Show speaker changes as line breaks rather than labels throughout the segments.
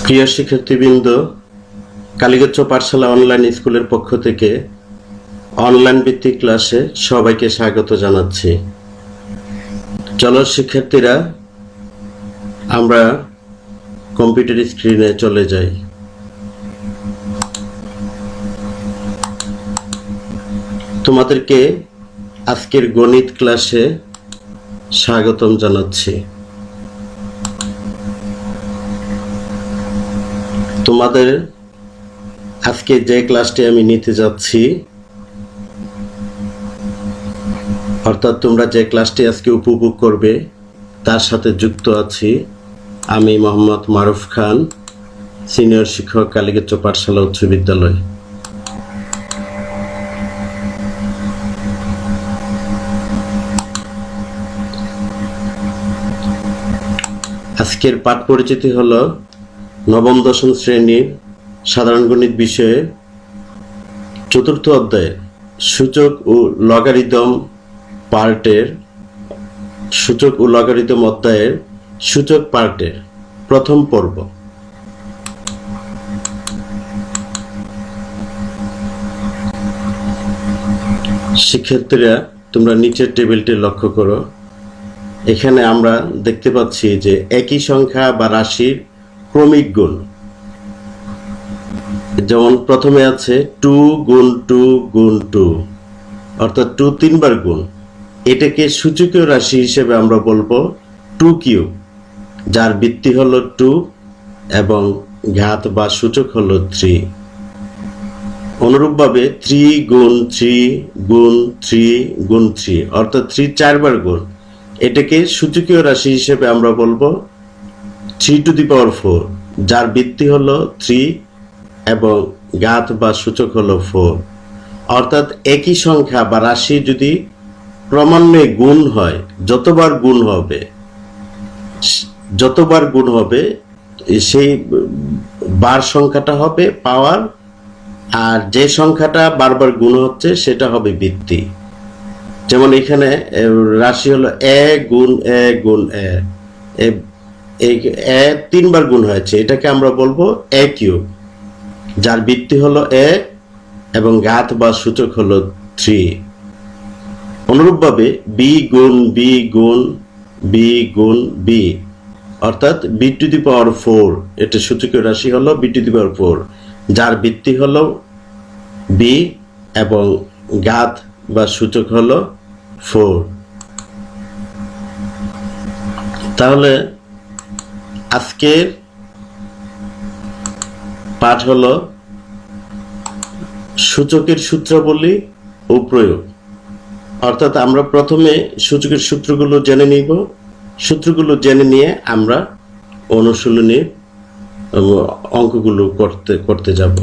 প্রিয় শিক্ষার্থীবৃন্দ, কালীগচ্ছ পাঠশালা অনলাইন স্কুলের পক্ষ থেকে অনলাইন ভিত্তিক ক্লাসে সবাইকে স্বাগত জানাচ্ছি। চলো শিক্ষার্থীরা, আমরা কম্পিউটার স্ক্রিনে চলে যাই। তোমাদেরকে আজকের গণিত ক্লাসে স্বাগতম জানাচ্ছি। তোমাদের আজকে যে ক্লাসটি আমি নিতে যাচ্ছি, অর্থাৎ তোমরা যে ক্লাসটি আজকে উপভোগ করবে তার সাথে যুক্ত আছি আমি মোহাম্মদ মারুফ খান, সিনিয়র শিক্ষক, কালীগচ্ছ পাঠশালা উচ্চ বিদ্যালয়। আজকের পাঠ পরিচিতি হলো নবম দশম শ্রেণীর সাধারণ গণিত বিষয়ে চতুর্থ অধ্যায়ে সূচক ও লগারিদম পার্টের সূচক ও লগারিদম অধ্যায়ের সূচক পার্টের প্রথম পর্ব। শিক্ষার্থীরা, তোমরা নিচের টেবিলটি লক্ষ্য করো। এখানে আমরা দেখতে পাচ্ছি যে একই সংখ্যা বা রাশির ক্রমিক গুণ, যেমন প্রথমে আছে 2 গুণ 2 গুণ 2, অর্থাৎ 2 তিনবার গুণ। এটাকে সূচকীয় রাশি হিসেবে আমরা বলবো 2 কিউব, যার ভিত্তি হলো 2 এবং ঘাত বা সূচক হলো 3। অনুরূপভাবে 3 গুণ 3 গুণ 3 গুণ 3, অর্থাৎ 3 চারবার গুণ। এটাকে সূচকীয় রাশি হিসেবে আমরা বলবো 3 টু দি পাওয়ার 4, যার ভিত্তি হলো 3 এবং ঘাত বা সূচক হলো 4। অর্থাৎ একই সংখ্যা বা রাশি যদি ক্রমান্বয়ে গুণ হয়, যতবার গুণ হবে সেই বার সংখ্যাটা হবে পাওয়ার, আর যে সংখ্যাটা বারবার গুণ হচ্ছে সেটা হবে ভিত্তি। যেমন এখানে রাশি হলো এ গুণ এ গুণ এ তিনবার গুণ হয়েছে, এটাকে আমরা বলবো এ কিউব, যার ভিত্তি হলো এ এবং ঘাত বা সূচক হলো 3। অনুরূপভাবে বি গুণ বি গুণ বি গুণ বি, অর্থাৎ বি টু দি পাওয়ার 4, এটা সূচকীয় রাশি হলো বি টু দি পাওয়ার 4, যার ভিত্তি হলো বি এবং ঘাত বা সূচক হলো 4। তাহলে আজকের পাঠ হলো সূচকের সূত্রাবলী ও প্রয়োগ। অর্থাৎ আমরা প্রথমে সূচকের সূত্রগুলো জেনে নিব, সূত্রগুলো জেনে নিয়ে আমরা অনুশীলনী অঙ্কগুলো করতে যাব।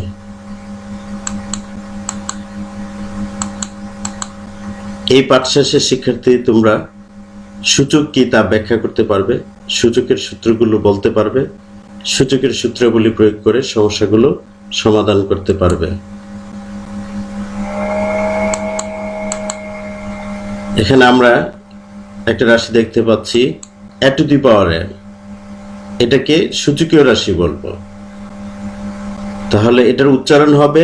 এই পাঠ শেষে শিক্ষার্থী, তোমরা সূচক কি তা ব্যাখ্যা করতে পারবে, সূচকের সূত্রগুলো বলতে পারবে, সূচকের সূত্রাবলী প্রয়োগ করে সমস্যাগুলো সমাধান করতে পারবে। এখানে আমরা একটা রাশি দেখতে পাচ্ছি a two the power n, এটাকে সূচকীয় রাশি বলবো। তাহলে এটার উচ্চারণ হবে,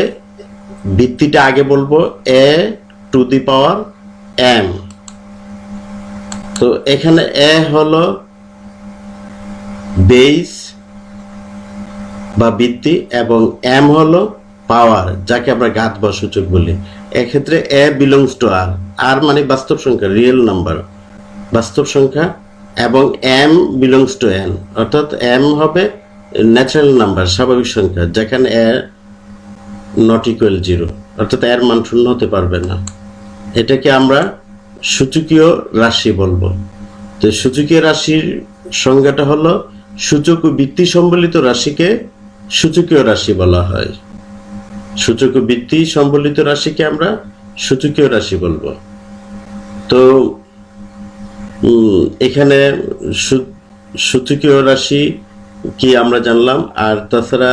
ভিত্তিটা আগে বলবো a two the power m। তো এখানে a হলো বেস বা ভিত্তি এবং m হলো পাওয়ার, যাকে আমরা ঘাত বা সূচক বলি। এক্ষেত্রে a belongs to r, r মানে বাস্তব সংখ্যা, রিয়েল নাম্বার, বাস্তব সংখ্যা, এবং m বিলংস টু n, অর্থাৎ m হবে ন্যাচারাল নাম্বার, স্বাভাবিক সংখ্যা, যেখানে a নট ইকুয়াল 0, অর্থাৎ এর মান শূন্য হতে পারবে না। এটাকে আমরা সূচকীয় রাশি বলবো। তো সূচকীয় রাশির সংজ্ঞাটা হলো, সূচক ও ভিত্তি সম্বলিত রাশিকে সূচকীয় রাশি বলা হয়। সূচক ও ভিত্তি সম্বলিত রাশিকে আমরা সূচকীয় রাশি বলবো। তো এখানে সূচকীয় রাশি কি আমরা জানলাম, আর তাছাড়া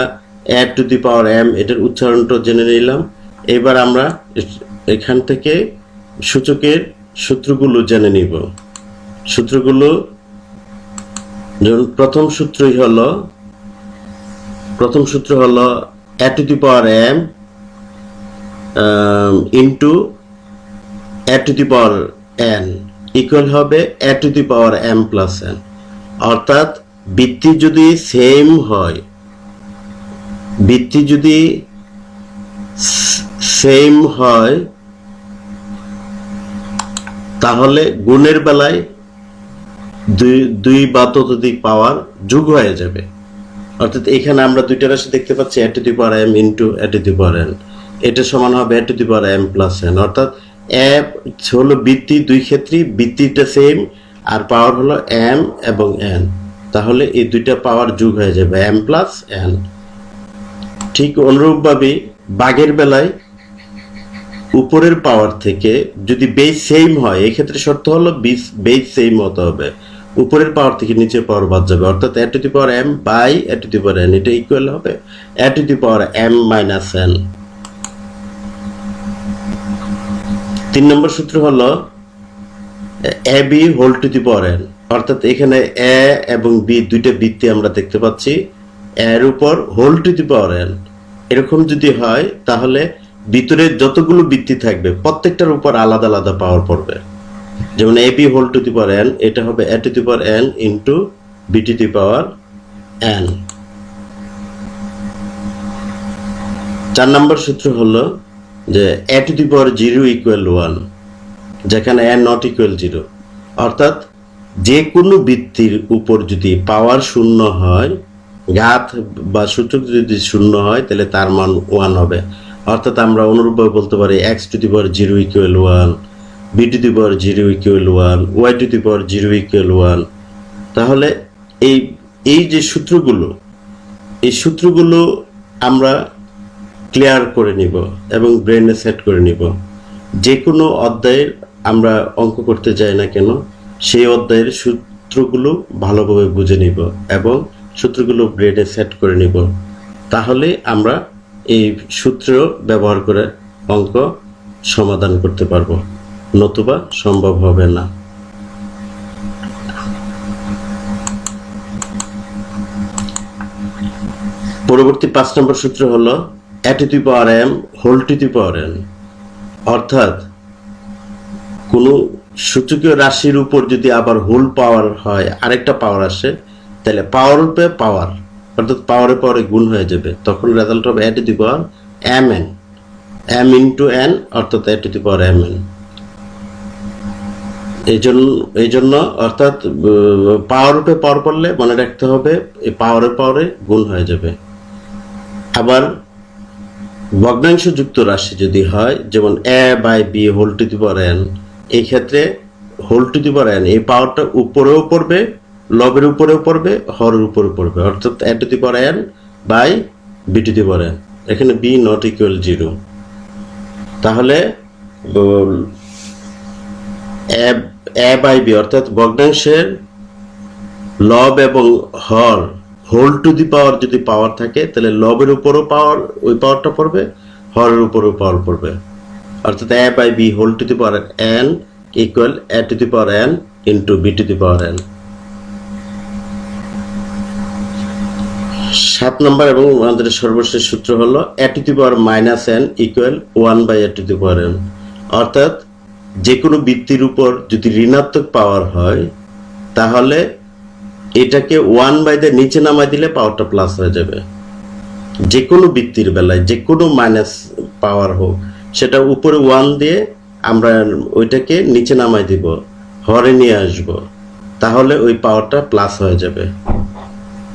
a two the power m, এটার উচ্চারণটা জেনে নিলাম। এবার আমরা এখান থেকে সূচকের সূত্রগুলো জেনে নিব। সূত্রগুলো, প্রথম সূত্রই হলো প্রথম সূত্র হলো a to the power m into a to the power n equal হবে a to the power m plus n। অর্থাৎ ভিত্তি যদি সেম হয়, ভিত্তি যদি সেম হয় তাহলে গুণের বেলায় দুই বা ততোধিক পাওয়ার যোগ হয়ে যাবে। অর্থাৎ এখানে আমরা দুইটা রাশি দেখতে পাচ্ছি a to the power m into a to the power n, এটা সমান হবে a to the power m plus n। অর্থাৎ a হলো ভিত্তি, দুই ক্ষেত্রেই ভিত্তিটা সেম আর পাওয়ার হলো m এবং n, তাহলে এই দুইটা পাওয়ার যোগ হয়ে যাবে m plus n। ঠিক অনুরূপভাবে ভাগের বেলায় উপরের পাওয়ার থেকে যদি বেস সেম হয়, এক্ষেত্রে শর্ত হলো বেস সেম হতে হবে, উপরের পাওয়ার থেকে নিচের পাওয়ার বাদ যাবে। অর্থাৎ a to the power m by a to the power n, এটা ইকুয়াল হবে a to the power m minus n। 3 নম্বর সূত্র হলো ab whole to the power n। অর্থাৎ এখানে a এবং b দুইটা ভিত্তি আমরা দেখতে পাচ্ছি, এর উপর whole to the power n। এরকম যদি হয় তাহলে ভিতরে যতগুলো ভিত্তি থাকবে প্রত্যেকটার উপর আলাদা আলাদা পাওয়ার পড়বে। যেমন ab whole to the power n, এটা হবে a to the power n into b to the power n। 4 নম্বর সূত্র হলো যে a to the power 0 equal 1, যেখানে n নট ইকুয়াল 0। অর্থাৎ যে কোনো ভিত্তির উপর যদি পাওয়ার শূন্য হয়, ঘাত বা সূচক যদি শূন্য হয় তাহলে তার মান 1 হবে। অর্থাৎ আমরা অনুরূপভাবে বলতে পারি x to the power 0 equal 1, b to the power 0 equal 1, y to the power 0 equal 1। তাহলে এই যে সূত্রগুলো, এই সূত্রগুলো আমরা ক্লিয়ার করে নিব এবং ব্রেনে সেট করে নিব। যে কোনো অধ্যায়ের আমরা অঙ্ক করতে যাই না কেন, সেই অধ্যায়ের সূত্রগুলো ভালোভাবে বুঝে নিব এবং সূত্রগুলো ব্রেনে সেট করে নিব, তাহলে আমরা এই সূত্র ব্যবহার করে অঙ্ক সমাধান করতে পারবো, নতুবা সম্ভব হবে না। পরবর্তী 5 নম্বর সূত্র হলো a to the power m whole to the power n। অর্থাৎ কোনো সূচকীয় রাশির উপর যদি আবার হোল পাওয়ার হয়, আরেকটা পাওয়ার আসে, তাহলে পাওয়ার উপরে পাওয়ার, অর্থাৎ পাওয়ারে পাওয়ারে গুণ হয়ে যাবে, তখন রেজাল্ট হবে a to the power mn, m into n, অর্থাৎ a to the power mn। এই জন্য অর্থাৎ পাওয়ার উপরে পাওয়ার পড়লে মনে রাখতে হবে এই পাওয়ারে পাওয়ারে গুণ হয়ে যাবে। আবার ভগ্নাংশ যুক্ত রাশি যদি হয়, যেমন a by b whole to the power n, এই ক্ষেত্রে whole to the power n এই পাওয়ারটা উপরেও পড়বে, লবের উপরেও পড়বে, হরের উপরেও পড়বে, অর্থাৎ a to the power n by b to the power n। এখানে b নট ইকুয়াল 0, তাহলে a বাই b অর্থাৎ ভগ্নাংশের লব এবং হর হোল টু দি পাওয়ার যদি পাওয়ার থাকে, তাহলে লবের উপরও পাওয়ার, ওই পাওয়ারটা পড়বে, হরের উপরও পাওয়ার পড়বে। অর্থাৎ a by b whole to the power n equal a to the power n into b to the power n। 7 নম্বর এবং আমাদের সর্বশেষ সূত্র হলো a to the power minus n equal 1 by a to the power n। অর্থাৎ যে কোনো ভিত্তির উপর যদি ঋণাত্মক পাওয়ার হয়, তাহলে এটাকে 1 বাই দিয়ে নিচে নামাই দিলে পাওয়ারটা প্লাস হয়ে যাবে। যে কোনো ভিত্তির বেলায় যে কোনো মাইনাস পাওয়ার হোক, সেটা উপরে 1 দিয়ে আমরা ওইটাকে নিচে নামাই দিব, হরে নিয়ে আসব, তাহলে ওই পাওয়ারটা প্লাস হয়ে যাবে।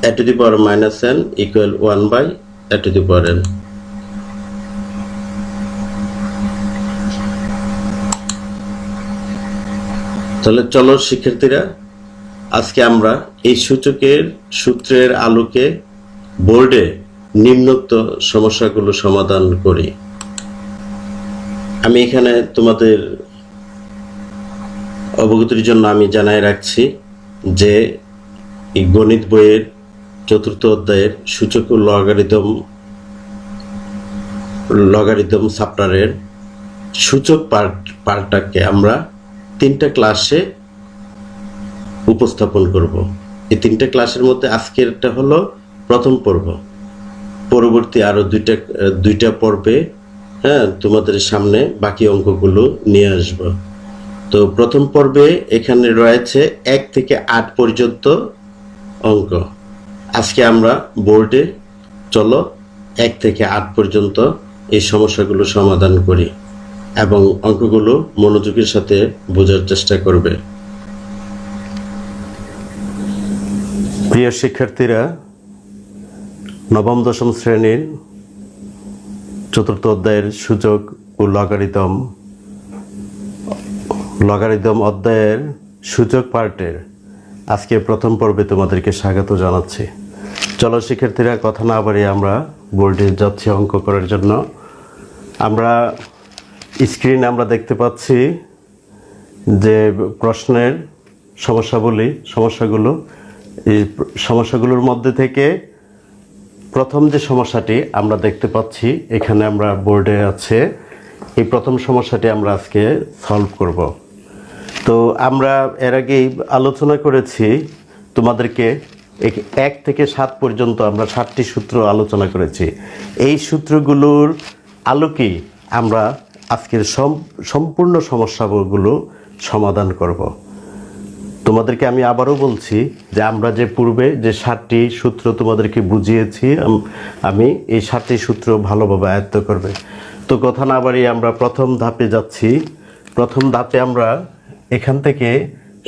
a to the power minus n equal 1 by a to the power n। তাহলে চলো শিক্ষার্থীরা, আজকে আমরা এই সূত্রের আলোকে বোর্ডে নিম্নোক্ত সমস্যাগুলো সমাধান করি। আমি এখানে তোমাদের অবগতির জন্য আমি জানাই রাখছি যে এই গণিত বইয়ের 4th অধ্যায়ের সূচক ও লগারিদম চ্যাপ্টারের সূচক পার্টটাকে আমরা 3টা ক্লাসে উপস্থাপন করব। এই 3টে ক্লাসের মধ্যে আজকেরটা হলো প্রথম পর্ব। পরবর্তী আরো দুইটা পর্বে হ্যাঁ তোমাদের সামনে বাকি অঙ্কগুলো নিয়ে আসব। তো প্রথম পর্বে এখানে রয়েছে 1 থেকে 8 পর্যন্ত অঙ্ক। আজকে আমরা বোর্ডে চলো 1 থেকে 8 পর্যন্ত এই সমস্যাগুলো সমাধান করি এবং অঙ্কগুলো মনোযোগের সাথে বোঝার চেষ্টা করবে। প্রিয় শিক্ষার্থীরা, নবম দশম শ্রেণীর 4th অধ্যায়ের সূচক ও লগারিদম অধ্যায়ের সূচক পার্টের আজকে প্রথম পর্বে তোমাদেরকে স্বাগত জানাচ্ছি। চলো শিক্ষার্থীরা, কথা না বাড়িয়ে আমরা বোর্ডে যাচ্ছি অঙ্ক করার জন্য। আমরা স্ক্রিনে আমরা দেখতে পাচ্ছি যে প্রশ্নের সমস্যাগুলোর মধ্যে থেকে প্রথম যে সমস্যাটি আমরা দেখতে পাচ্ছি এখানে আমরা বোর্ডে আছে, এই প্রথম সমস্যাটি আমরা আজকে সলভ করব। তো আমরা এর আগেই আলোচনা করেছি তোমাদেরকে 1 থেকে 7 পর্যন্ত আমরা 7টি সূত্র আলোচনা করেছি। এই সূত্রগুলোর আলোকেই আমরা আজকের সম্পূর্ণ সমস্যাগুলো সমাধান করব। তোমাদেরকে আমি আবারও বলছি যে আমরা যে পূর্বে যে 7টি সূত্র তোমাদেরকে বুঝিয়েছি, আমি এই 7টি সূত্র ভালোভাবে আয়ত্ত করবে। তো কথা না বাড়িয়ে আমরা প্রথম ধাপে যাচ্ছি। প্রথম ধাপে আমরা এখান থেকে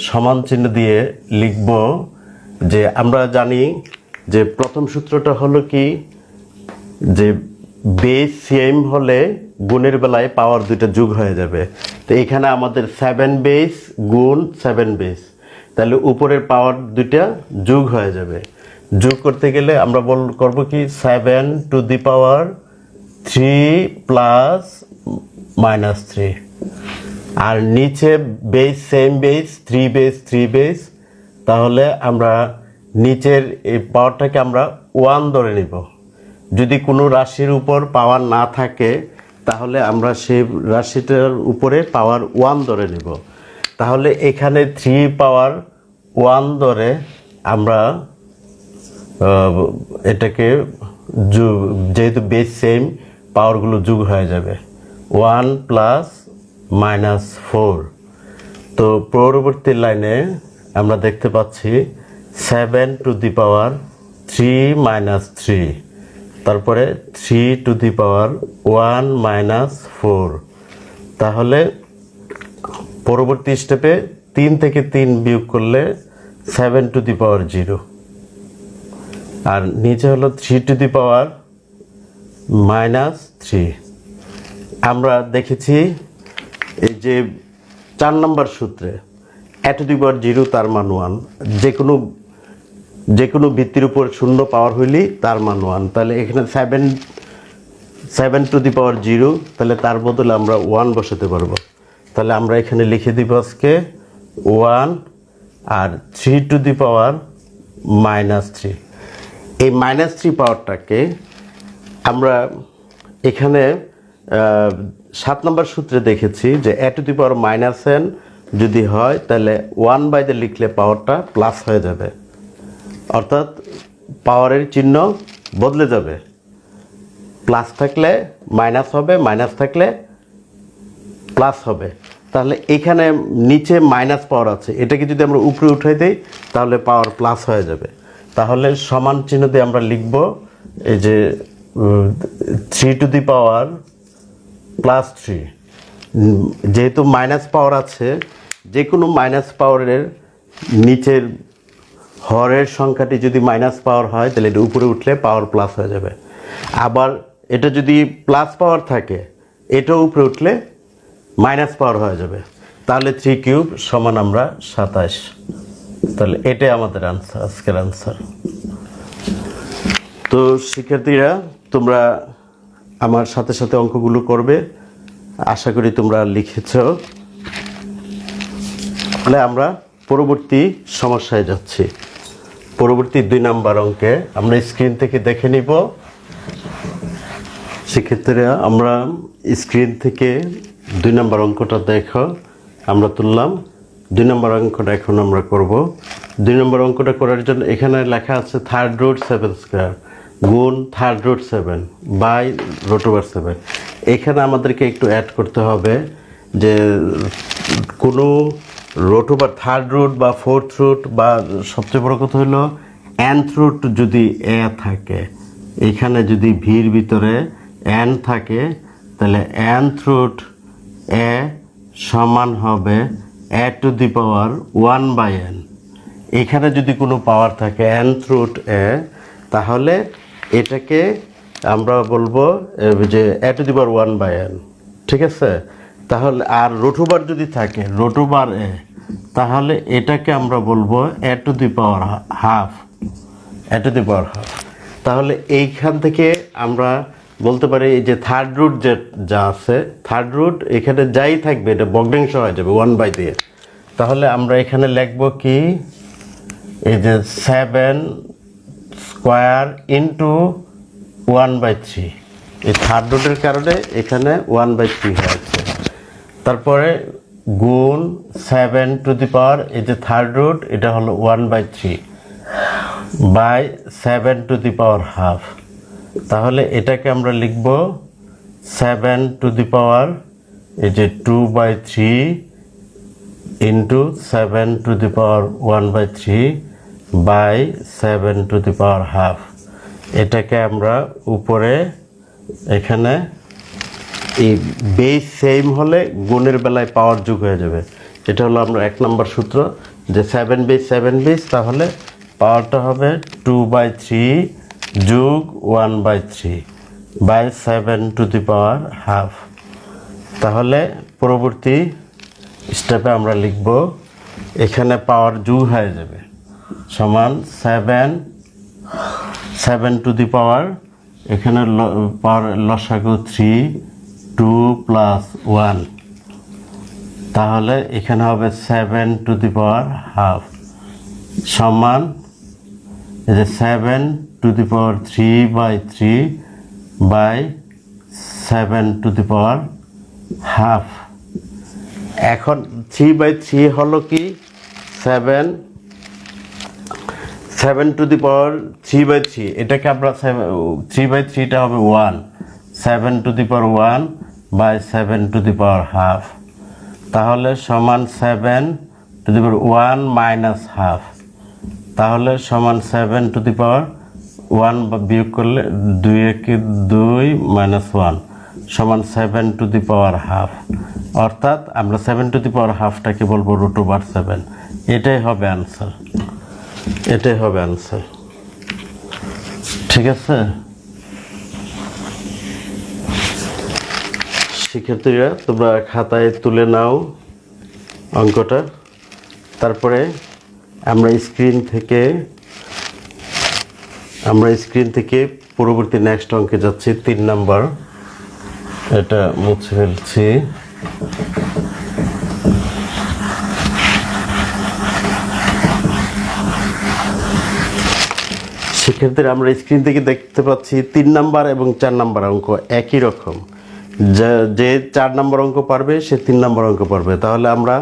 সমান চিহ্ন দিয়ে লিখব যে আমরা জানি যে প্রথম সূত্রটা হলো কি, যে বেস সেম হলে গুণের বেলায় পাওয়ার দুইটা যোগ হয়ে যাবে। তো এখানে আমাদের 7 বেস গুণ 7 বেস, তাহলে উপরের পাওয়ার দুইটা যোগ হয়ে যাবে। যোগ করতে গেলে আমরা করব কি 7 to the power 3 plus minus 3, আর নিচে base same base 3 base 3 base, তাহলে আমরা নিচের এই পাওয়ারটাকে আমরা 1 ধরে নিব। যদি কোনো রাশির উপর পাওয়ার না থাকে তাহলে আমরা সেই রাশিটার উপরে পাওয়ার 1 ধরে নিব। তাহলে এখানে 3 পাওয়ার 1 ধরে আমরা এটাকে যেহেতু বেস সেম পাওয়ারগুলো যোগ হয়ে যাবে 1 প্লাস মাইনাস 4। তো পরবর্তী লাইনে আমরা দেখতে পাচ্ছি 7 টু দি পাওয়ার 3 মাইনাস 3, তারপরে 3 টু দি পাওয়ার 1 মাইনাস 4। তাহলে পরবর্তী স্টেপে 3 থেকে 3 বিয়োগ করলে 7 টু দি পাওয়ার 0, আর নিচে হলো 3 টু দি পাওয়ার মাইনাস 3। আমরা দেখেছি এই যে 4 নম্বর সূত্রে a টু দি পাওয়ার 0 তার মান 1, যে কোনো ভিত্তির উপর শূন্য পাওয়ার হইলে তার মান 1। তাহলে এখানে 7 টু দি পাওয়ার 0, তাহলে তার বদলে আমরা 1 বসাতে পারবো। তাহলে আমরা এখানে লিখে দিব আজকে 1 আর 3 টু দি পাওয়ার মাইনাস 3। এই মাইনাস 3 পাওয়ারটাকে আমরা এখানে 7 নম্বর সূত্রে দেখেছি যে a two the power minus n যদি হয় তাহলে 1 বাইরে লিখলে পাওয়ারটা প্লাস হয়ে যাবে, অর্থাৎ পাওয়ারের চিহ্ন বদলে যাবে। প্লাস থাকলে মাইনাস হবে, মাইনাস থাকলে প্লাস হবে। তাহলে এখানে নিচে মাইনাস পাওয়ার আছে, এটাকে যদি আমরা উপরে উঠাই দিই তাহলে পাওয়ার প্লাস হয়ে যাবে। তাহলে সমান চিহ্ন দিয়ে আমরা লিখব এই যে 3 টু দি পাওয়ার প্লাস 3। যেহেতু মাইনাস পাওয়ার আছে, যে কোনো মাইনাস পাওয়ারের নিচের হরের সংখ্যাটি যদি মাইনাস পাওয়ার হয় তাহলে এটা উপরে উঠলে পাওয়ার প্লাস হয়ে যাবে। আবার এটা যদি প্লাস পাওয়ার থাকে, এটাও উপরে উঠলে মাইনাস পাওয়ার হয়ে যাবে। তাহলে 3 কিউব সমান আমরা 27। তাহলে এটাই আমাদের আনসার, আজকের আনসার। তো শিক্ষার্থীরা, তোমরা আমার সাথে সাথে অঙ্কগুলো করবে, আশা করি তোমরা লিখেছ। তাহলে আমরা পরবর্তী সমস্যায় যাচ্ছি। পরবর্তী 2 নাম্বার অঙ্কে আমরা স্ক্রিন থেকে দেখে নিব। শিক্ষার্থীরা, আমরা স্ক্রিন থেকে 2 নাম্বার অঙ্কটা দেখো আমরা তুললাম। 2 নম্বর অঙ্কটা এখন আমরা করব। 2 নম্বর অঙ্কটা করার জন্য এখানে লেখা আছে 3rd root 7 স্কয়ার। গুণ থার্ড রুট 7 বাই √7। এখানে আমাদেরকে একটু অ্যাড করতে হবে যে কোনো থার্ড রুট বা ফোর্থ রুট বা সবচেয়ে বড় কথা হলো nth রুট যদি এ থাকে, এখানে যদি ভির ভিতরে n থাকে তাহলে nth রুট এ সমান হবে a two the power 1/n। এখানে যদি কোনো পাওয়ার থাকে nth রুট এ, তাহলে এটাকে আমরা বলবো যে a two the power 1/n, ঠিক আছে। তাহলে আর √, যদি থাকে √, এ, তাহলে এটাকে আমরা বলবো a two the power half, a two the power half. তাহলে এইখান থেকে আমরা বলতে পারি যে থার্ড রুট যা আছে, থার্ড রুট এখানে যাই থাকবে এটা ভগ্নাংশ হয়ে যাবে 1 দিয়ে। তাহলে আমরা এখানে লিখবো কি, এই যে 7 স্কোয়ার ইন্টু 1/3, এই থার্ড রুটের কারণে এখানে 1/3 হয়েছে। তারপরে গুণ 7 টু দি পাওয়ার, এই যে থার্ড রুট এটা হলো 1/3 by 7 to the power half. তাহলে এটাকে আমরা লিখব 7 টু দি পাওয়ার, এই যে 2/3 into 7 to the power 1/3 by 7 to the power half. এটাকে আমরা উপরে এখানে এই বেস সেম হলে গুণের বেলায় পাওয়ার যোগ হয়ে যাবে। এটা হলো আমরা 1 নম্বর সূত্র, যে 7 বেস 7 বেস, তাহলে পাওয়ারটা হবে 2/3 যোগ 1/3 by 7 to the power half. তাহলে পরবর্তী স্টেপে আমরা লিখব এখানে পাওয়ার যোগ হয়ে যাবে সমান 7 টু দি পাওয়ার, এখানে পাওয়ার লসাগু 3, 2 + 1, তাহলে এখানে হবে 7 টু দি পাওয়ার হাফ সমান, এই যে 7 to the power 3/3 by 7 to the power half. এখন 3/3 হলো কি 7 টু দি পাওয়ার 3/3, এটাকে আমরা 3/3টা হবে 1, 7 to the power 1 by 7 to the power half. তাহলে সমান 7 to the power 1 minus half, তাহলে সমান 7 টু দি পাওয়ার 1 বিয়োগ করলে 2 × 2 মাইনাস 1 সমান 7 টু দি পাওয়ার হাফ। অর্থাৎ আমরা 7 টু দি পাওয়ার হাফটাকে বলবো √7। এটাই হবে আনসার, এটাই হবে আনসার, ঠিক আছে। শিক্ষার্থীরা তোমরা খাতায় তুলে নাও অঙ্কটা। তারপরে আমরা স্ক্রিন থেকে পরবর্তী নেক্সট অঙ্কে যাচ্ছি। 3 নাম্বার, এটা মুছে ফেলছি। শিক্ষার্থীরা আমরা স্ক্রিন থেকে দেখতে পাচ্ছি 3 নাম্বার এবং 4 নাম্বার অঙ্ক একই রকম। যে 4 নাম্বার অঙ্ক পারবে সে 3 নাম্বার অঙ্ক পারবে। তাহলে আমরা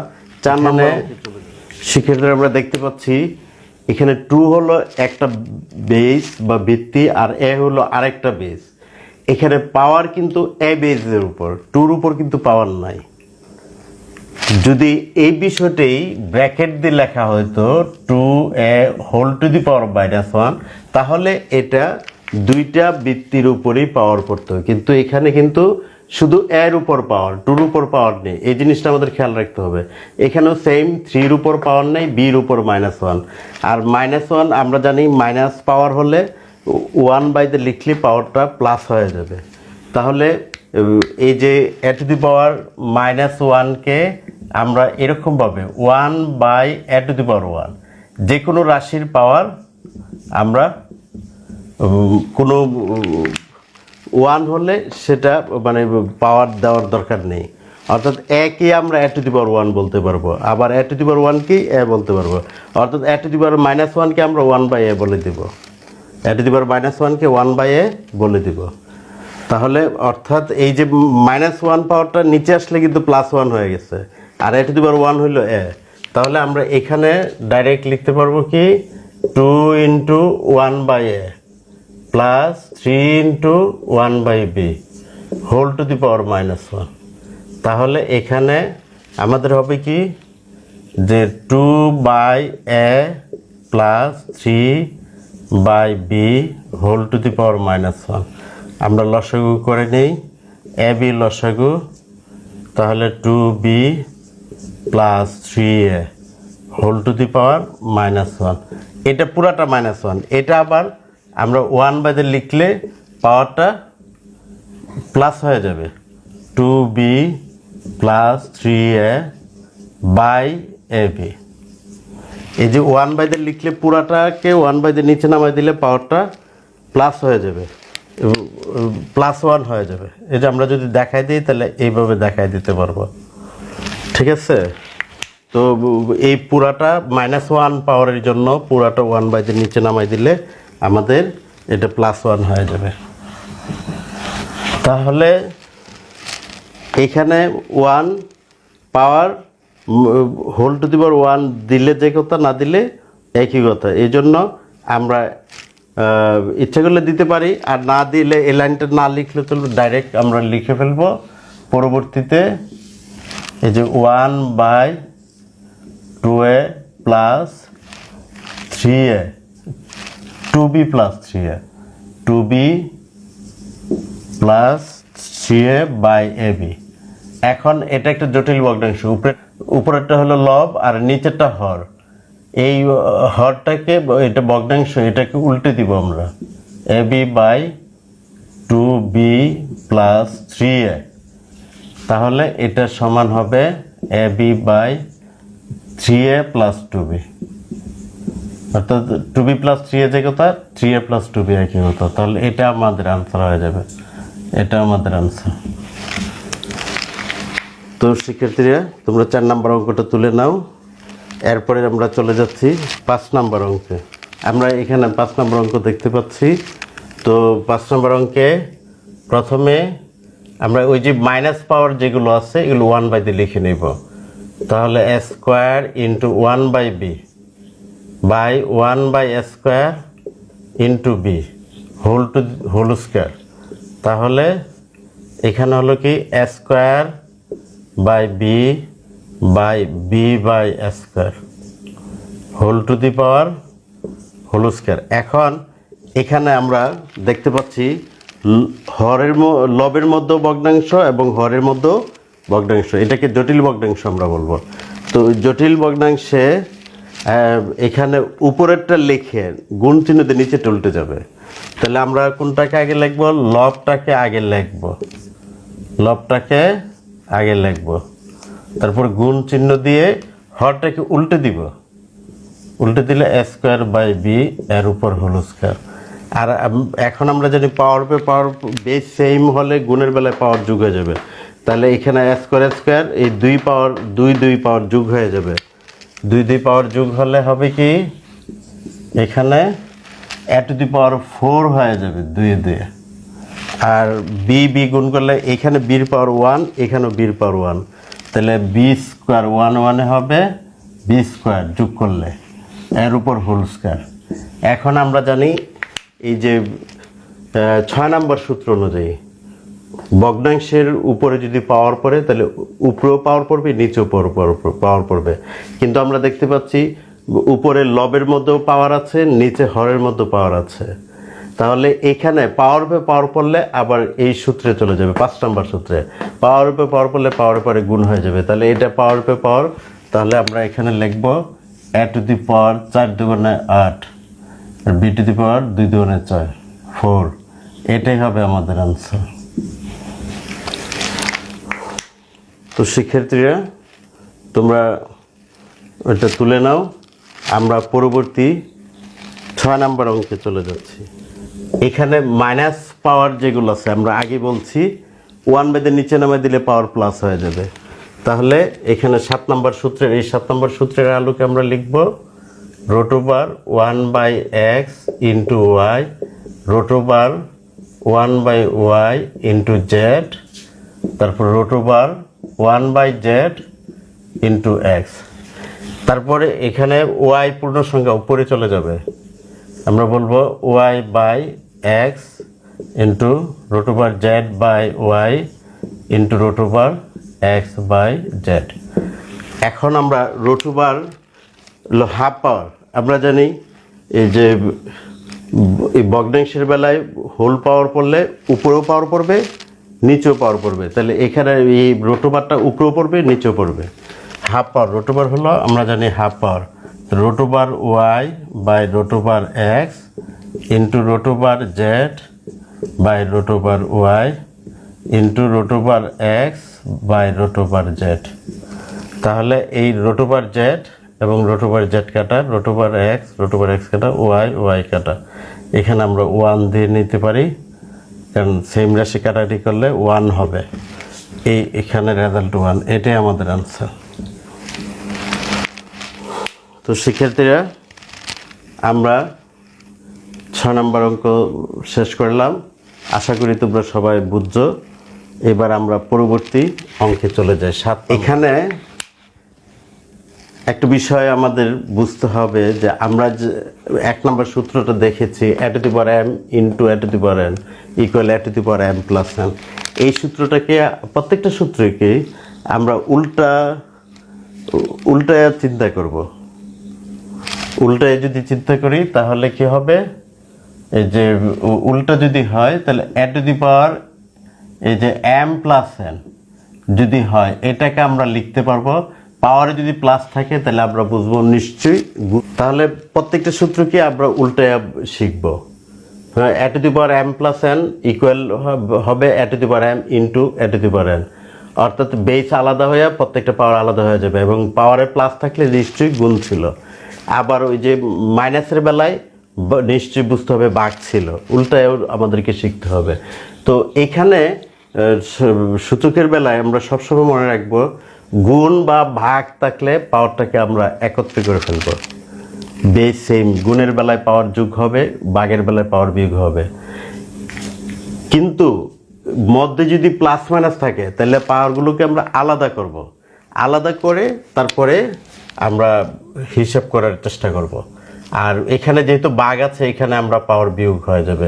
4 নাম্বার শিক্ষার্থীরা আমরা দেখতে পাচ্ছি এখানে 2 হলো একটা বেস বা ভিত্তি, আর এ হলো আরেকটা বেস। এখানে পাওয়ার কিন্তু এ বেসের উপর, 2-র উপর কিন্তু পাওয়ার নাই। যদি এই বিষয়টাই ব্র্যাকেট দিয়ে লেখা হয়তো 2a whole to the power -1, তাহলে এটা দুইটা ভিত্তির উপরই পাওয়ার পড়তো। কিন্তু এখানে কিন্তু শুধু এর উপর পাওয়ার, 2-র উপর পাওয়ার নেই। এই জিনিসটা আমাদের খেয়াল রাখতে হবে। এখানেও সেম, 3-র উপর পাওয়ার নেই, বির উপর -1। আর -1 আমরা জানি মাইনাস পাওয়ার হলে 1/তে লিখলে পাওয়ারটা প্লাস হয়ে যাবে। তাহলে এই যে a টু দি পাওয়ার -1কে আমরা এরকমভাবে 1/a টু দি পাওয়ার 1, যে কোনো রাশির পাওয়ার আমরা কোনো 1 হলে সেটা মানে পাওয়ার দেওয়ার দরকার নেই। অর্থাৎ a কে আমরা a টু দি পাওয়ার 1 বলতে পারবো, আবার a two the power 1 K a বলতে পারবো। অর্থাৎ a টু দি পাওয়ার -1কে আমরা 1/a বলে দেব, a two the power -1কে 1/a বলে দেব। তাহলে অর্থাৎ এই যে -1 পাওয়ারটা নিচে আসলে কিন্তু +1 হয়ে গেছে, আর a টু দি পাওয়ার 1 হলো a। তাহলে আমরা এখানে ডাইরেক্ট লিখতে পারবো কি 2 × 1/a, plus 3 into 1/b whole to the power -1। তাহলে এখানে আমাদের হবে কি যে 2/a plus 3/b whole to the power -1। আমরা লসাগু করে নেই, ab লসাগু, তাহলে 2b plus 3a whole to the power -1। এটা পুরাটা -1, এটা আবার আমরা 1/দিয়ে লিখলে পাওয়ারটা প্লাস হয়ে যাবে, 2b plus 3a by ab। এই যে 1/দিয়ে লিখলে পুরাটাকে 1/দিয়ে নিচে নামাই দিলে পাওয়ারটা প্লাস হয়ে যাবে, +1 হয়ে যাবে। এই যে আমরা যদি দেখাই দিই তাহলে এইভাবে দেখাই দিতে পারবো, ঠিক আছে? তো এই পুরাটা -1 পাওয়ারের জন্য পুরাটা 1/দিয়ে নিচে নামাই দিলে আমাদের এটা +1 হয়ে যাবে। তাহলে এখানে 1 পাওয়ার হোল টু দি পাওয়ার 1 দিলে যে কথা, না দিলে একই কথা। এই জন্য আমরা ইচ্ছা করলে দিতে পারি, আর না দিলে এই লাইনটা না লিখলে তো ডাইরেক্ট আমরা লিখে ফেলবো পরবর্তীতে। এই যে 1/2a plus 3a, 2b plus 3a, 2b plus 3a by ab। এখন এটা একটা জটিল ভগ্নাংশ, উপরেরটা হলো লব আর নিচেরটা হর। এই হরটাকে, এটা ভগ্নাংশ, এটাকে উল্টে দিব আমরা, ab by 2b plus 3a। তাহলে এটা সমান হবে ab by 3a plus 2b, অর্থাৎ 2b প্লাস 3a যে কথা, 3a প্লাস 2b একই কথা। তাহলে এটা আমাদের আনসার হয়ে যাবে, এটা আমাদের আনসার। তো শিক্ষার্থীরা, তোমরা 4 নম্বর অঙ্কটা তুলে নাও। এরপরে আমরা চলে যাচ্ছি 5 নম্বর অঙ্কে। আমরা এখানে 5 নম্বর অঙ্ক দেখতে পাচ্ছি। তো 5 নম্বর অঙ্কে প্রথমে আমরা ওই যে মাইনাস পাওয়ার যেগুলো আছে এগুলো 1/দিয়ে লিখে নেব। তাহলে a square into 1/b by 1/a square into b whole square. তাহলে এখানে হলো কি a square by b by b by a square whole to the power whole square. এখন এখানে আমরা দেখতে পাচ্ছি লবের মধ্যে ভগ্নাংশ এবং হরের মধ্যে ভগ্নাংশ, এটাকে জটিল ভগ্নাংশ আমরা বলবো। তো জটিল ভগ্নাংশে এখানে উপরেরটা লিখে গুণ চিহ্ন দিয়ে নিচে উল্টে যাবে। তাহলে আমরা কোনটাকে আগে লিখবো? লবটাকে আগে লিখবো, লবটাকে আগে লিখবো, তারপর গুণ চিহ্ন দিয়ে হরটাকে উল্টে দিব, উল্টে দিলে a স্কোয়ার বাই b এর উপর হোল স্কোয়ার। আর এখন আমরা জানি পাওয়ার বেস সেম হলে গুণের বেলায় পাওয়ার যোগ হয়ে যাবে। তাহলে এখানে a স্কোয়ার এই 2 পাওয়ার যোগ হয়ে যাবে। 2 পাওয়ার যোগ হলে হবে কি এখানে a টু দি পাওয়ার 4 হয়ে যাবে 2 আর b গুণ করলে এখানে b এর পাওয়ার 1, এখানেও b এর পাওয়ার 1। তাহলে b স্কোয়ার 1 হবে b স্কোয়ার যোগ করলে এর উপর হোল স্কোয়ার। এখন আমরা জানি এই যে 6 নম্বর সূত্র অনুযায়ী ভগ্নাংশের উপরে যদি পাওয়ার পড়ে তাহলে উপরেও পাওয়ার পড়বে, নিচেও পাওয়ার পড়বে। কিন্তু আমরা দেখতে পাচ্ছি উপরে লবের মধ্যেও পাওয়ার আছে, নিচে হরের মধ্যেও পাওয়ার আছে। তাহলে এখানে পাওয়ার পড়লে আবার এই সূত্রে চলে যাবে, 5 নম্বর সূত্রে। পাওয়ার পড়লে পাওয়ারের পরে গুণ হয়ে যাবে। তাহলে এটা পাওয়ার, তাহলে আমরা এখানে লিখব a টু দি পাওয়ার 4 দুগুণে 8 আর b টু দি পাওয়ার 2 দুগুণে 4। এটাই হবে আমাদের আনসার। তো শিক্ষার্থীরা, তোমরা এটা তুলে নাও। আমরা পরবর্তী 6 নম্বর অঙ্কে চলে যাচ্ছি। এখানে মাইনাস পাওয়ার যেগুলো আছে আমরা আগে বলছি 1/দিয়ে নিচে নামে দিলে পাওয়ার প্লাস হয়ে যাবে। তাহলে এখানে 7 নম্বর সূত্রের, এই 7 নম্বর সূত্রের আলোকে আমরা লিখব √1/x into y √1/y into z, তারপর √1/z ইন্টু x। তারপরে এখানে y পূর্ণ সংখ্যা উপরে চলে যাবে, আমরা বলবো y by X into root over Z by Y into root over X by Z. এখন আমরা রুট ওভার হাফ পাওয়ার আমরা জানি এই যে এই ভগ্নাংশের বেলায় হোল পাওয়ার পড়লে উপরেও পাওয়ার পড়বে নিচেও পাওয়ার পড়বে, তাহলে এখানে এই রুট ওভারটা উপরেও পড়বে নিচেও পড়বে। হাফ পাওয়ার রুট ওভার হলো আমরা জানি half power root over Y by root over X into root over Z by root over Y into root over X by root over Z. তাহলে এই রুট ওভার জেড এবং root over Z কাটা, root over X কাটা, Y কাটা, এখানে আমরা 1 দিয়ে নিতে পারি কারণ সেম রাশি কাটাটি করলে 1 হবে। এখানে রেজাল্ট 1, এটাই আমাদের আনসার। তো শিক্ষার্থীরা আমরা 6 নম্বর অঙ্ক শেষ করলাম, আশা করি তোমরা সবাই বুঝছো। এবার আমরা পরবর্তী অঙ্কে চলে যাই। এখানে একটা বিষয় আমাদের বুঝতে হবে যে আমরা যে 1 নম্বর সূত্রটা দেখেছি a two the power m into a two the power n equal a two the power m plus n। এই সূত্রটাকে প্রত্যেকটা সূত্রকে আমরা উল্টায় চিন্তা করব। উল্টায় যদি চিন্তা করি তাহলে কি হবে, এই যে উল্টা যদি হয় তাহলে a টু দি পাওয়ার এই যে m প্লাস n যদি হয় এটাকে আমরা লিখতে পারবো, পাওয়ারে যদি প্লাস থাকে তাহলে আমরা বুঝবো নিশ্চয়ই। তাহলে প্রত্যেকটা সূত্রকে আমরা উল্টায় শিখব। a two the power m plus n equal হবে a two the power m into a two the power n, অর্থাৎ বেস আলাদা হয়ে প্রত্যেকটা পাওয়ার আলাদা হয়ে যাবে এবং পাওয়ারে প্লাস থাকলে নিশ্চয়ই গুণ ছিল। আবার ওই যে মাইনাসের বেলায় নিশ্চয়ই বুঝতে হবে ভাগ ছিল, উল্টায়ও আমাদেরকে শিখতে হবে। তো এখানে সূচকের বেলায় আমরা সবসময় মনে রাখবো গুণ বা ভাগ থাকলে পাওয়ারটাকে আমরা একত্রে করে ফেলব। বেস সেম, গুণের বেলায় পাওয়ার যোগ হবে, ভাগের বেলায় পাওয়ার বিয়োগ হবে। কিন্তু মধ্যে যদি প্লাস মাইনাস থাকে তাহলে পাওয়ারগুলোকে আমরা আলাদা করব, আলাদা করে তারপরে আমরা হিসাব করার চেষ্টা করব। আর এখানে যেহেতু ভাগ আছে এখানে আমরা পাওয়ার বিয়োগ হয়ে যাবে।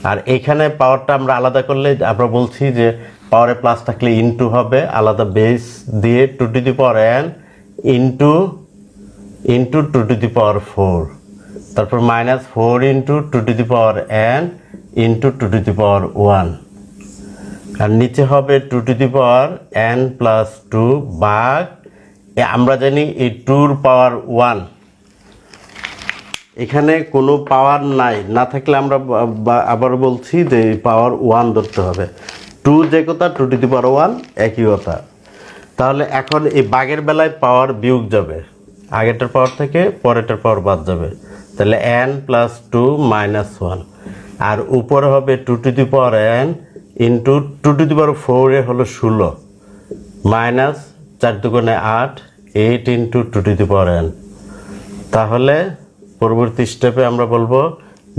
আর এখানে পাওয়ারটা আমরা আলাদা করলে আমরা বলছি যে পাওয়ারে প্লাস থাকলে ইনটু হবে, আলাদা বেস দিয়ে two to the power n into two to the power 4, তারপর minus 4 into two to the power n into two to the power 1, আর নিচে হবে two to the power n plus 2 ভাগ আমরা জানি এই 2 পাওয়ার 1। এখানে কোনো পাওয়ার নাই, না থাকলে আমরা আবার বলছি যে পাওয়ার 1 ধরতে হবে। 2 যে কথা, টু টু দি পাওয়ার 1 একই কথা। তাহলে এখন এই ভাগের বেলায় পাওয়ার বিয়োগ যাবে, আগেরটার পাওয়ার থেকে পরেরটার পাওয়ার বাদ যাবে, তাহলে n প্লাস 2 মাইনাস 1, আর উপরে হবে two to the power n into two to the power 4 এ হলো 16 মাইনাস 4 দুগুণে 8 8 into two to the power n। তাহলে পরবর্তী স্টেপে আমরা বলবো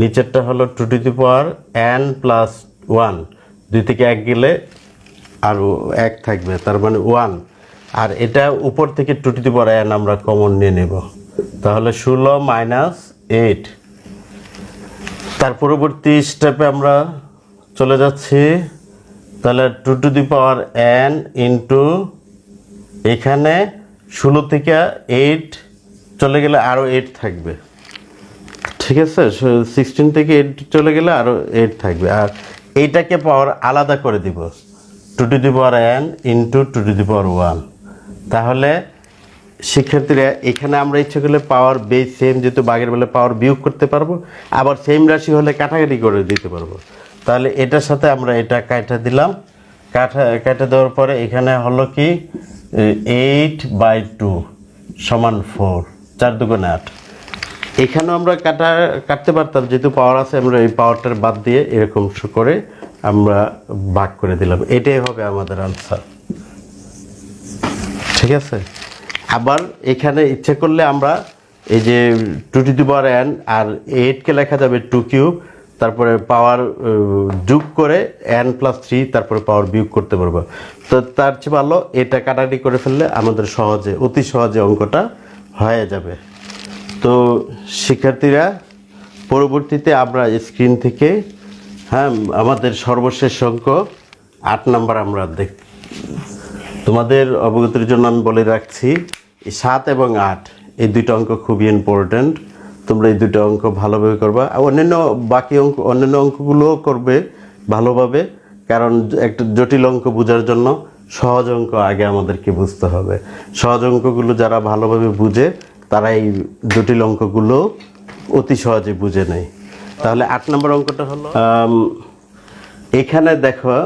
নিচেরটা হলো two to the power n plus 1, 2 থেকে 1 গেলে আর 1 থাকবে, তার মানে 1, আর এটা উপর থেকে two to the power n আমরা কমন নিয়ে নেব, তাহলে 16 মাইনাস 8। তার পরবর্তী স্টেপে আমরা চলে যাচ্ছি, তাহলে two to the power n into এখানে 16 থেকে 8 চলে গেলে আরও 8 থাকবে, ঠিক আছে? 16 থেকে 8 চলে গেলে আরও 8 থাকবে, আর এইটাকে পাওয়ার আলাদা করে দিব two to the power n into two to the power 1। তাহলে শিক্ষার্থীরা এখানে আমরা ইচ্ছে করলে পাওয়ার বেস সেম, যেহেতু ভাগের বেলায় পাওয়ার বিয়োগ করতে পারবো, আবার সেম রাশি হলে কাটাকাটি করে দিতে পারবো। তাহলে এটার সাথে আমরা এটা কাটা দিলাম, কাটা দেওয়ার পরে এখানে হলো কি 8/2 সমান 4, 4 দুগুণে 8। এখানেও আমরা কাটতে পারতাম, যেহেতু পাওয়ার আছে আমরা এই পাওয়ারটার বাদ দিয়ে এরকম করে আমরা ভাগ করে দিলাম, এটাই হবে আমাদের আনসার, ঠিক আছে? আবার এখানে ইচ্ছে করলে আমরা এই যে two to the power n আর 8কে লেখা যাবে 2 কিউব, তারপরে পাওয়ার যোগ করে n প্লাস 3, তারপরে পাওয়ার বিয়োগ করতে পারবো। তো তার চেয়ে ভালো এটা কাটাকাটি করে ফেললে আমাদের সহজে, অতি সহজে অঙ্কটা হয়ে যাবে। তো শিক্ষার্থীরা পরবর্তীতে আমরা স্ক্রিন থেকে হ্যাঁ, আমাদের সর্বশেষ অঙ্ক 8 নাম্বার আমরা তোমাদের অবগতির জন্য আমি বলে রাখছি, 7 এবং 8 এই দুটো অঙ্ক খুবই ইম্পর্ট্যান্ট। তোমরা এই দুটো অঙ্ক ভালোভাবে করবা, আর অন্যান্য অঙ্কগুলোও করবে ভালোভাবে, কারণ একটা জটিল অঙ্ক বোঝার জন্য সহজ অঙ্ক আগে আমাদেরকে বুঝতে হবে। সহজ অঙ্কগুলো যারা ভালোভাবে বুঝে তারা এই জটিল অঙ্কগুলো অতি সহজে বুঝে নেয়। তাহলে 8 নম্বর অঙ্কটা হলো, এখানে দেখো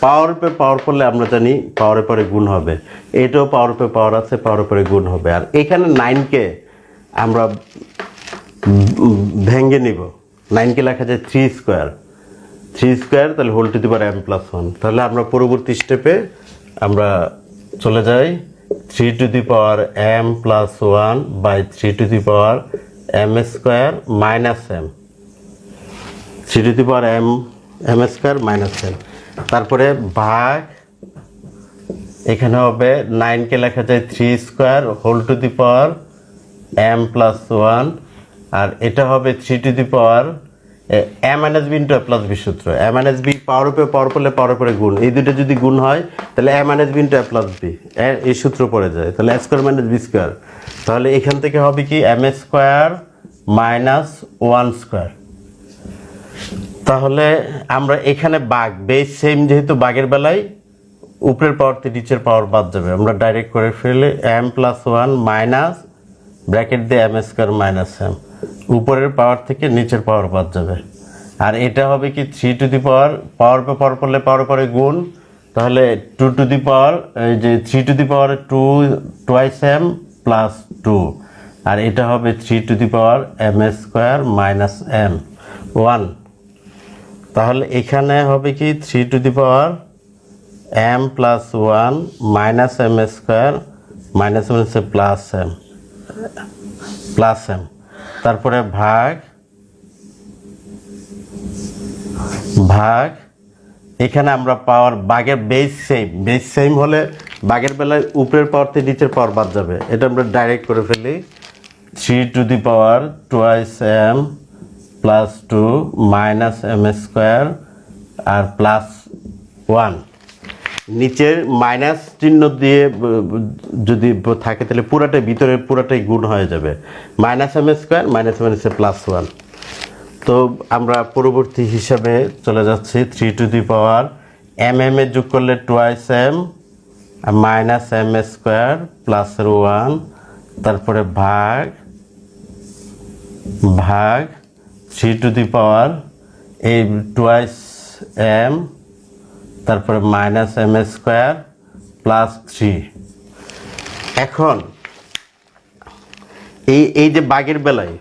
পাওয়ার পে পাওয়ার করলে আমরা জানি পাওয়ারের পরে গুণ হবে, এটাও পাওয়ার পে পাওয়ার আছে, পাওয়ারের পরে গুণ হবে। আর এখানে 9কে আমরা ভেঙে নিব, 9কে লেখা যায় 3 স্কোয়ার, তাহলে whole to the power m+1। তাহলে আমরা পরবর্তী স্টেপে আমরা চলে যাই 3 to the power m+1 by 3 to the power m square minus m, 3 to the power m square minus m। তারপরে ভাগ, এখানে হবে 9কে লেখা যায় 3 square whole to the power m+1, আর এটা হবে 3 to the power a minus b into a plus b সূত্র। a মাইনাস b পাওয়ার উপরে পাওয়ার করলে পাওয়ার উপরে গুণ, এই দুটো যদি গুণ হয় তাহলে a minus b into a plus b, এই সূত্র পড়ে যায়, তাহলে a square minus b square. তাহলে এখান থেকে হবে কি m স্কোয়ার মাইনাস 1 স্কোয়ার। তাহলে আমরা এখানে বাঘ বেস সেম, যেহেতু বাঘের বেলায় উপরের পাওয়ার থেকে নিচের পাওয়ার বাদ যাবে, আমরা ডাইরেক্ট করে ফেলে m+1 মাইনাস ব্র্যাকেট দিয়ে m স্কোয়ার মাইনাস m, উপরের পাওয়ার থেকে নিচের পাওয়ার বাদ যাবে। আর এটা হবে কি 3 টু দি পাওয়ার পে পাওয়ার করলে পাওয়ার পরে গুণ, তাহলে 2 টু দি পাওয়ার, এই যে 3 to the power 2 twice m plus 2, আর এটা হবে 3 to the power m square minus m 1। তাহলে এখানে হবে কি 3 to the power m+1 minus m square minus m হচ্ছে প্লাস m, তারপরে ভাগ, এখানে আমরা পাওয়ার বাঘের বেস সেম হলে বাঘের বেলায় উপরের পাওয়ার থেকে নিচের পাওয়ার বাদ যাবে, এটা আমরা ডাইরেক্ট করে ফেলি 3 to the power twice m plus 2 minus m square আর প্লাস 1। নিচের মাইনাস চিহ্ন দিয়ে যদি থাকে তাহলে পুরাটাই গুণ হয়ে যাবে, minus m square minus m plus 1। তো আমরা পরবর্তী হিসাবে চলে যাচ্ছি 3 টু দি পাওয়ার m এ যোগ করলে twice m minus m square plus 1, তারপরে ভাগ 3 টু দি পাওয়ার এই টুয়াইস m, তারপরে মাইনাস m স্কোয়ার প্লাস 3। এখন এই যে বাঘের বেলায়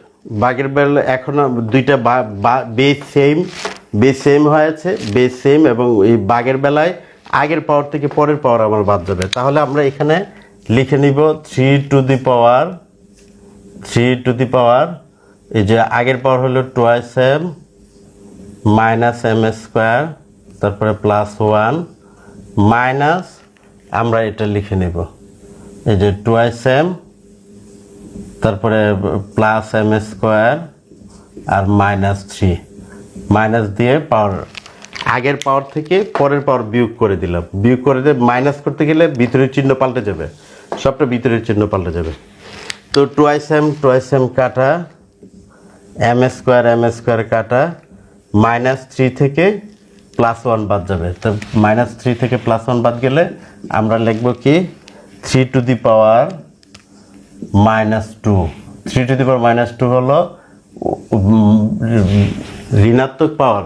এখন দুইটা বেস সেম হয়েছে, এবং এই বাঘের বেলায় আগের পাওয়ার থেকে পরের পাওয়ার আমার বাদ যাবে। তাহলে আমরা এখানে লিখে নিব 3 টু দি পাওয়ার এই যে আগের পাওয়ার হলো twice m minus m square, তারপরে প্লাস 1 মাইনাস, আমরা এটা লিখে নেব এই যে টুয়াইস m, তারপরে প্লাস m স্কোয়ার আর মাইনাস 3, মাইনাস দিয়ে পাওয়ার আগের পাওয়ার থেকে পরের পাওয়ার বিয়োগ করে দিলাম, বিয়োগ করে দিয়ে মাইনাস করতে গেলে ভিতরের চিহ্ন পাল্টে যাবে, সবটা ভিতরের চিহ্ন পাল্টে যাবে। তো টুয়াইস m কাটা, m স্কোয়ার কাটা, মাইনাস 3 থেকে প্লাস 1 বাদ যাবে, তো মাইনাস 3 থেকে প্লাস 1 বাদ গেলে আমরা লিখব কি 3 to the power minus 2। 3 to the power minus 2 হলো ঋণাত্মক পাওয়ার।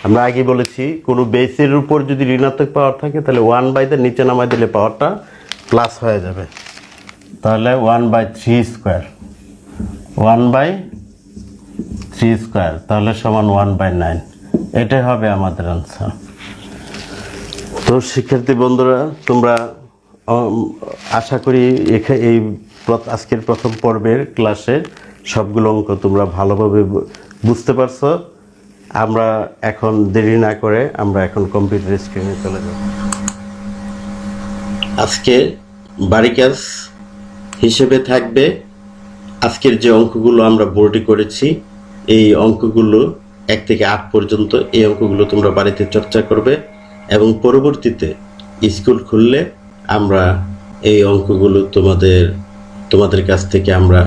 আমরা আগে বলেছি কোনো বেসের উপর যদি ঋণাত্মক পাওয়ার থাকে তাহলে 1/, নিচে নামাই দিলে পাওয়ারটা প্লাস হয়ে যাবে, তাহলে 1/3 স্কোয়ার, তাহলে সমান 1/9, এটাই হবে আমাদের আনসার। তো শিক্ষার্থী বন্ধুরা, তোমরা আশা করি এই আজকের প্রথম পর্বের ক্লাসে সবগুলো অঙ্ক তোমরা ভালোভাবে বুঝতে পারছো। আমরা এখন দেরি না করে আমরা এখন কম্পিউটার স্ক্রিনে চলে যাব। আজকে বাড়ি কাজ হিসেবে থাকবে আজকের যে অঙ্কগুলো আমরা বোর্ডে করেছি, এই অঙ্কগুলো 1 থেকে 8 পর্যন্ত এই অঙ্কগুলো তোমরা বাড়িতে চর্চা করবে এবং পরবর্তীতে স্কুল খুললে আমরা এই অঙ্কগুলো তোমাদের কাছ থেকে আমরা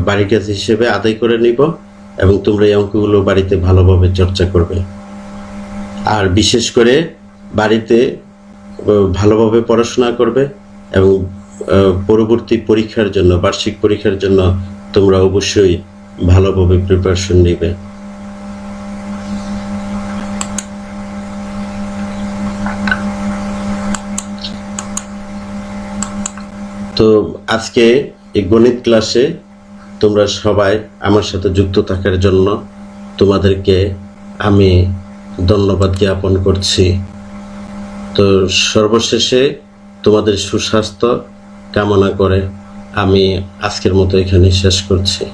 বাড়ির কাজ হিসেবে আদায় করে নিব এবং তোমরা এই অঙ্কগুলো বাড়িতে ভালোভাবে চর্চা করবে। আর বিশেষ করে বাড়িতে ভালোভাবে পড়াশোনা করবে এবং পরবর্তী পরীক্ষার জন্য, বার্ষিক পরীক্ষার জন্য তোমরা অবশ্যই ভালোভাবে প্রিপারেশন নেবে। তো আজকে এই গণিত ক্লাসে তোমরা সবাই আমার সাথে যুক্ত থাকার জন্য তোমাদেরকে আমি ধন্যবাদ জ্ঞাপন করছি। তো সর্বশেষে তোমাদের সুস্বাস্থ্য কামনা করে আমি আজকের মতো এখানে শেষ করছি।